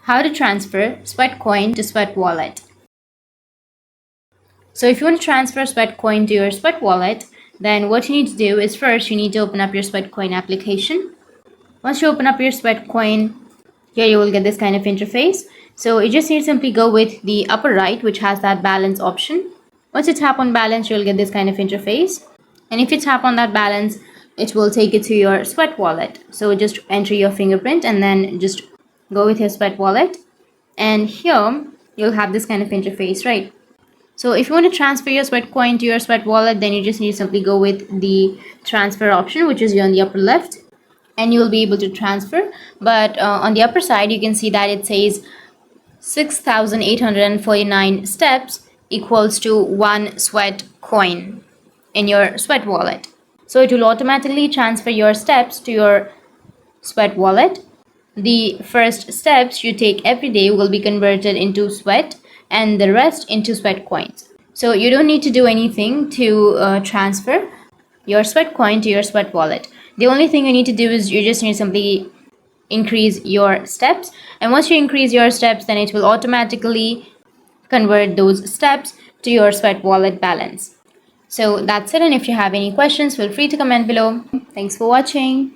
How to transfer Sweatcoin to Sweatwallet. So if you want to transfer Sweatcoin to your Sweatwallet, then what you need to do is first you need to open up your Sweatcoin application. Once you open up your Sweatcoin, here you will get this kind of interface. So you just need to simply go with the upper right, which has that balance option. Once you tap on balance, you'll get this kind of interface. And if you tap on that balance, it will take you to your Sweat wallet. So just enter your fingerprint and then just go with your Sweat wallet. And here you'll have this kind of interface, right? So if you want to transfer your Sweatcoin to your Sweat wallet, then you just need to simply go with the transfer option, which is here on the upper left, and you will be able to transfer. But on the upper side, you can see that it says 6,849 steps equals to 1 sweat coin in your Sweat wallet. So it will automatically transfer your steps to your Sweat wallet. The first steps you take every day will be converted into sweat and the rest into sweat coins. So you don't need to do anything to transfer your sweat coin to your Sweat wallet. The only thing you need to do is you just need to simply increase your steps, and once you increase your steps, then it will automatically convert those steps to your Sweat wallet balance. So that's it, and if you have any questions, feel free to comment below. Thanks for watching.